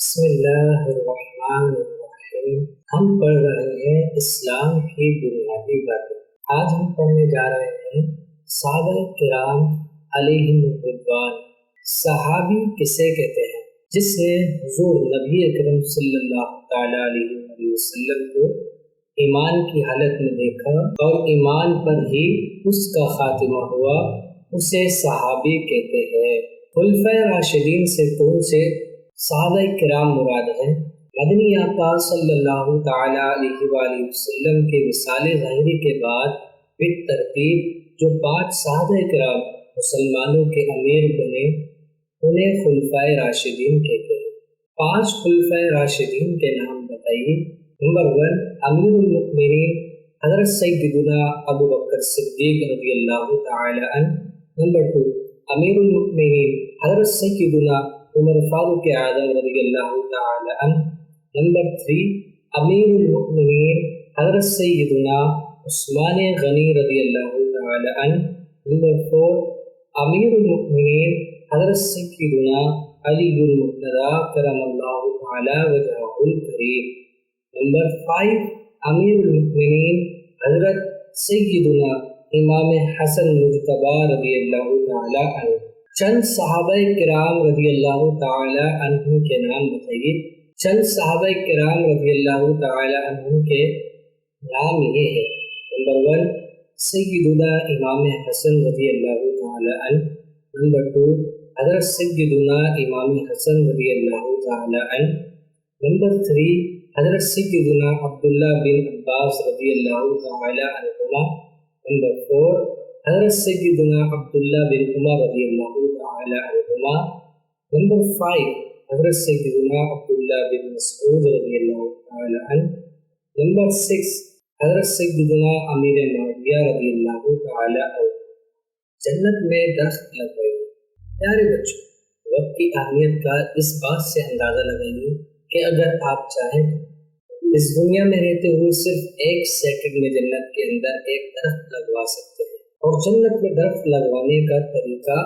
بسم اللہ الرحمن الرحیم۔ ہم پڑھ رہے ہیں اسلام کی بنیادی باتیں۔ آج ہم پڑھنے جا رہے ہیں صحابہ کرام علیہم الرضوان۔ صحابی کسے کہتے ہیں؟ جس نے حضور نبی اکرم صلی اللہ تعالی علیہ وسلم کو ایمان کی حالت میں دیکھا اور ایمان پر ہی اس کا خاتمہ ہوا، اسے صحابی کہتے ہیں۔ خلفائے راشدین سے کون سے صحابہ کرام مراد ہیں؟ مدنی آقا صلی اللہ تعالی علیہ وآلہ وسلم کے وصال ظاہری کے بعد بالترتیب جو 5 صحابہ کرام مسلمانوں کے امیر بنے، انہیں خلفائے راشدین کہتے ہیں۔ 5 خلفائے راشدین کے نام بتائیے۔ نمبر 1 امیر المؤمنین حضرت سیدنا ابو بکر صدیق رضی اللہ تعالی عنہ۔ نمبر 2 امیر المؤمنین حضرت سیدنا عمر فاروق اعظم رضی اللہ تعالی عنہ۔ نمبر 3 امیر المؤمنین حضرت سیدنا عثمان غنی رضی اللہ تعالی عنہ۔ نمبر 4 امیر المؤمنین حضرت سیدنا علی المرتضی کرم اللہ تعالی وجہہ الکریم۔ نمبر 5 امیر المؤمنین حضرت سیدنا امام حسن مجتبی رضی اللہ تعالی عنہ۔ چند صحابہ کرام رضی اللہ تعالی عنہ کے نام بتائیے۔ چند صحابہ کرام رضی اللہ تعالی عنہ کے نام یہ ہے۔ نمبر 1 سیدنا امام حسن رضی اللہ تعالی عنہ۔ نمبر 2 حضرت سیدنا امام حسن رضی اللہ تعالی عنہ۔ نمبر 3 حضرت سیدنا عبداللہ بن عباس رضی اللہ تعالی عنہما۔ نمبر 4 حضرت سیدنا عبداللہ بن عمر رضی اللہ تعالی عنہما۔ نمبر 5 حضرت سیدنا عبداللہ بن مسعود رضی اللہ تعالی عنہ۔ نمبر 6 حضرت سیدنا امیر معاویہ رضی اللہ تعالی عنہ۔ جنت میں درخت لگائیے۔ پیارے بچوں، وقت کی اہمیت کا اس بات سے اندازہ لگائیے کہ اگر آپ چاہیں تو اس دنیا میں رہتے ہوئے صرف 1 سیکنڈ میں جنت کے اندر ایک درخت لگوا سکتے ہیں، اور جنت میں درخت لگوانے کا طریقہ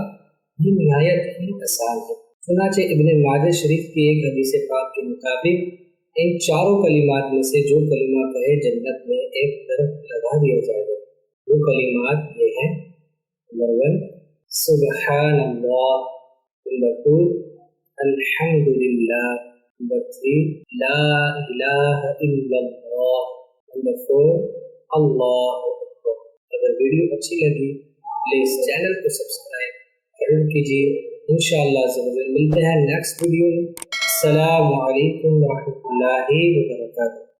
بھی نہایت ہی آسان ہے۔ چنانچہ ابن ماجہ شریف کی ایک حدیث پاک کے مطابق ان 4 کلمات میں سے جو کلمہ کہے جنت میں ایک درخت لگا دیا جائے گا۔ وہ کلمات یہ ہیں: نمبر 1 سبحان اللہ۔ نمبر 2 الحمد للہ۔ نمبر 3 لا الہ الا اللہ۔ نمبر 4 اللہ اکبر۔ اگر ویڈیو اچھی لگی پلیز چینل کو سبسکرائب ضرور کیجیے۔ انشاءاللہ ضرور ملتے ہیں نیکسٹ ویڈیو میں۔ السلام علیکم ورحمۃ اللہ وبرکاتہ۔